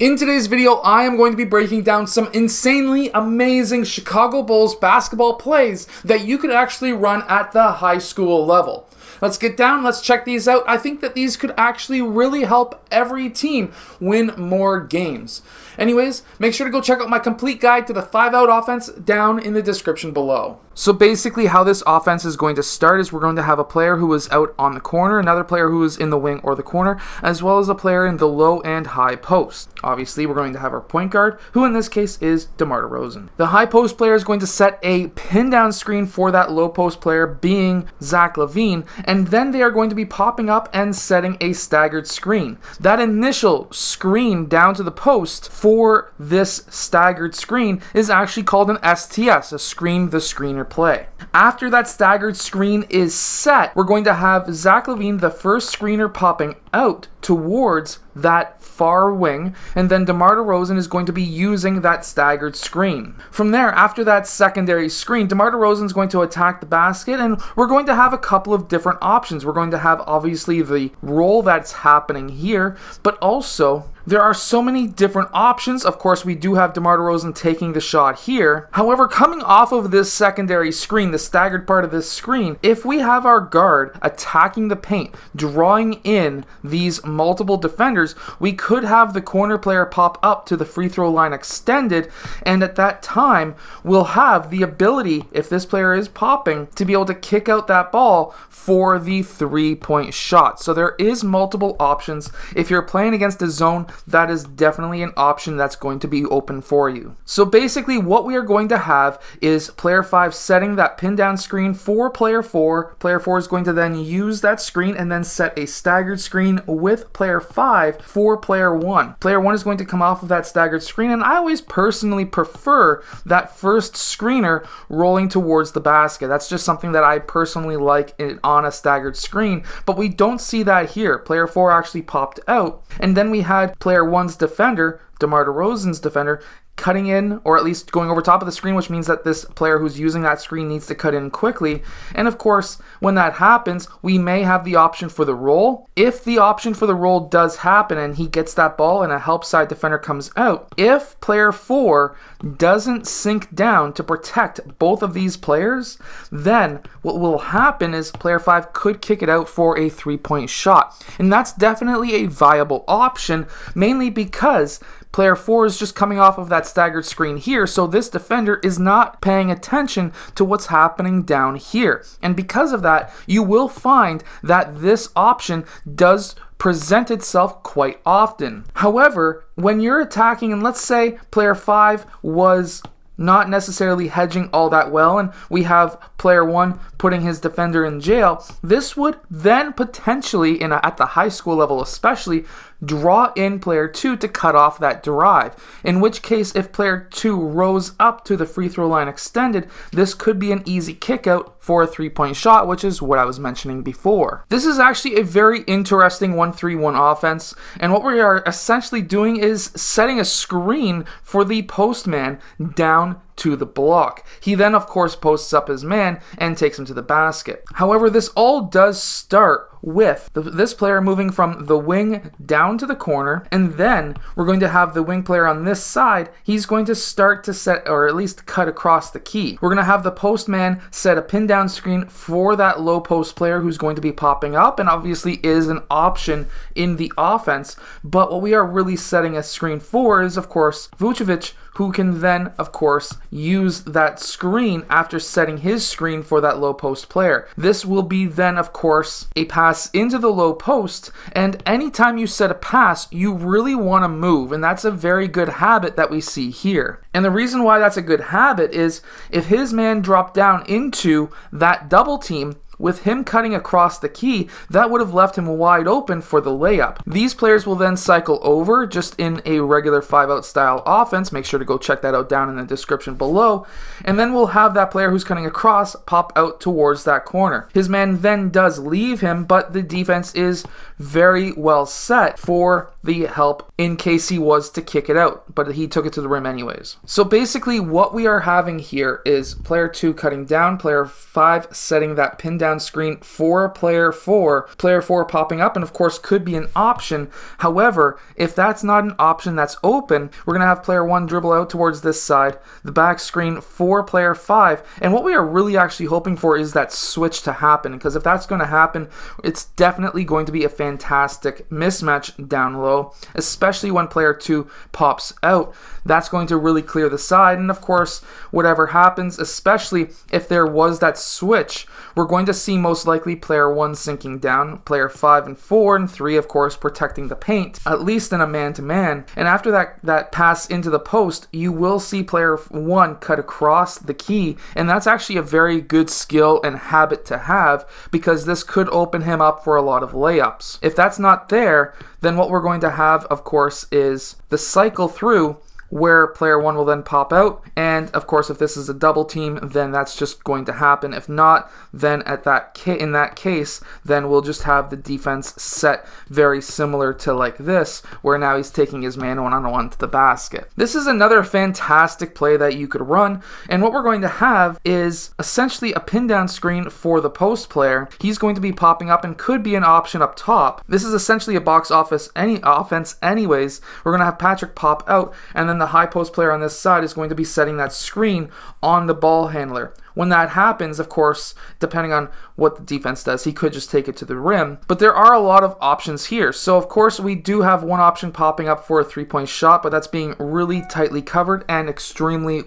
In today's video, I am going to be breaking down some insanely amazing Chicago Bulls basketball plays that you could actually run at the high school level. Let's get down, let's check these out. I think that these could actually really help every team win more games. Anyways, make sure to go check out my complete guide to the 5-out offense down in the description below. So basically how this offense is going to start is we're going to have a player who is out on the corner, another player who is in the wing or the corner, as well as a player in the low and high post. Obviously, we're going to have our point guard, who in this case is DeMar DeRozan. The high post player is going to set a pin down screen for that low post player being Zach LaVine, and then they are going to be popping up and setting a staggered screen. That initial screen down to the post for this staggered screen is actually called an STS, a screen the screener play. After that staggered screen is set, we're going to have Zach LaVine, the first screener, popping out towards that far wing, and then DeMar DeRozan is going to be using that staggered screen. From there, after that secondary screen, DeMar DeRozan is going to attack the basket, and we're going to have a couple of different options. We're going to have obviously the roll that's happening here, but also there are so many different options. Of course, we do have DeMar DeRozan taking the shot here. However, coming off of this secondary screen, the staggered part of this screen, if we have our guard attacking the paint, drawing in these multiple defenders, we could have the corner player pop up to the free throw line extended, and at that time, we'll have the ability, if this player is popping, to be able to kick out that ball for the 3-point shot. So there is multiple options. If you're playing against a zone, that is definitely an option that's going to be open for you. So basically what we are going to have is player 5 setting that pin down screen for player 4. Player 4 is going to then use that screen and then set a staggered screen with player 5 for player 1. Player 1 is going to come off of that staggered screen, and I always personally prefer that first screener rolling towards the basket. That's just something that I personally like on a staggered screen, but we don't see that here. Player 4 actually popped out, and then we had player 1's defender, DeMar DeRozan's defender, cutting in, or at least going over top of the screen, which means that this player who's using that screen needs to cut in quickly. And of course, when that happens, we may have the option for the roll. If the option for the roll does happen and he gets that ball and a help side defender comes out, if player 4 doesn't sink down to protect both of these players, then what will happen is player 5 could kick it out for a 3-point shot. And that's definitely a viable option, mainly because player 4 is just coming off of that staggered screen here, so this defender is not paying attention to what's happening down here. And because of that, you will find that this option does present itself quite often. However, when you're attacking, and let's say player 5 was not necessarily hedging all that well, and we have player 1 putting his defender in jail, this would then potentially, at the high school level especially, draw in player 2 to cut off that drive. In which case, if player 2 rose up to the free throw line extended, this could be an easy kick out for a 3-point shot, which is what I was mentioning before. This is actually a very interesting 1-3-1 offense, and what we are essentially doing is setting a screen for the postman down to the block. He then, of course, posts up his man and takes him to the basket. However, this all does start with this player moving from the wing down to the corner, and then we're going to have the wing player on this side. He's going to start to set, or at least cut across the key. We're going to have the postman set a pin down screen for that low post player who's going to be popping up, and obviously is an option in the offense. But what we are really setting a screen for is, of course, Vucevic, who can then, of course, use that screen after setting his screen for that low post player. This will be then, of course, a pass into the low post, and anytime you set a pass, you really want to move, and that's a very good habit that we see here. And the reason why that's a good habit is if his man dropped down into that double team, with him cutting across the key, that would have left him wide open for the layup. These players will then cycle over just in a regular 5-out style offense. Make sure to go check that out down in the description below. And then we'll have that player who's cutting across pop out towards that corner. His man then does leave him, but the defense is very well set for the help in case he was to kick it out, but he took it to the rim anyways. So basically what we are having here is player 2 cutting down, player 5 setting that pin down screen for player 4, player 4 popping up, and of course could be an option. However, if that's not an option that's open, we're going to have player 1 dribble out towards this side, the back screen for player 5, and what we are really actually hoping for is that switch to happen, because if that's going to happen, it's definitely going to be a fantastic mismatch down low, especially when player 2 pops out. That's going to really clear the side, and of course, whatever happens, especially if there was that switch, we're going to see most likely player 1 sinking down, player 5 and 4 and 3, of course, protecting the paint, at least in a man-to-man. And after that pass into the post, you will see player 1 cut across the key, and that's actually a very good skill and habit to have, because this could open him up for a lot of layups. If that's not there, then what we're going to have, of course, is the cycle through where player 1 will then pop out, and of course if this is a double team, then that's just going to happen. If not, then in that case, then we'll just have the defense set very similar to like this, where now he's taking his man one-on-one to the basket. This is another fantastic play that you could run, and what we're going to have is essentially a pin down screen for the post player. He's going to be popping up and could be an option up top. This is essentially a box offense anyways. We're going to have Patrick pop out, and then the high post player on this side is going to be setting that screen on the ball handler. When that happens, of course, depending on what the defense does, he could just take it to the rim. But there are a lot of options here. So, of course, we do have one option popping up for a three-point shot, but that's being really tightly covered and extremely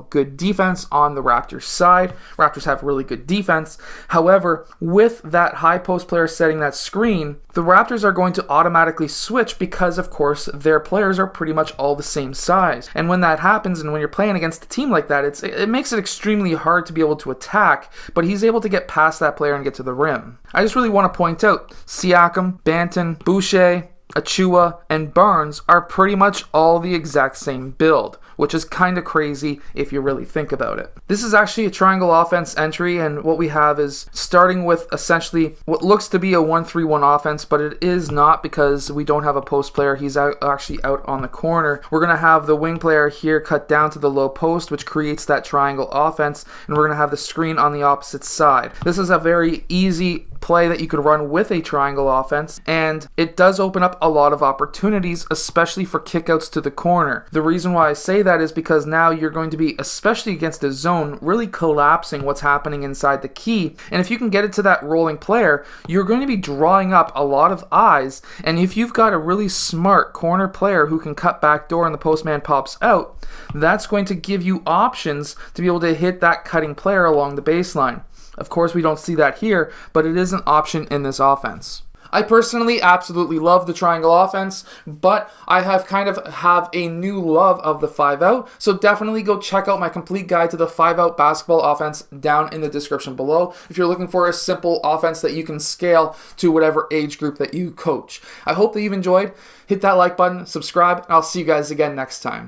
good defense on the Raptors side. Raptors have really good defense. However, with that high post player setting that screen, the Raptors are going to automatically switch because, of course, their players are pretty much all the same size. And when that happens, and when you're playing against a team like that, it makes it extremely hard to be able to attack, but he's able to get past that player and get to the rim. I just really want to point out Siakam, Banton, Boucher, Achua, and Barnes are pretty much all the exact same build, which is kind of crazy if you really think about it. This is actually a triangle offense entry, and what we have is starting with essentially what looks to be a 1-3-1 offense, but it is not because we don't have a post player. He's actually out on the corner. We're going to have the wing player here cut down to the low post, which creates that triangle offense, and we're going to have the screen on the opposite side. This is a very easy play that you could run with a triangle offense, and it does open up a lot of opportunities, especially for kickouts to the corner. The reason why I say that is because now you're going to be, especially against a zone, really collapsing what's happening inside the key, and if you can get it to that rolling player, you're going to be drawing up a lot of eyes, and if you've got a really smart corner player who can cut back door and the postman pops out, that's going to give you options to be able to hit that cutting player along the baseline. Of course, we don't see that here, but it is an option in this offense. I personally absolutely love the triangle offense, but I have a new love of the 5-out, so definitely go check out my complete guide to the 5-out basketball offense down in the description below if you're looking for a simple offense that you can scale to whatever age group that you coach. I hope that you've enjoyed. Hit that like button, subscribe, and I'll see you guys again next time.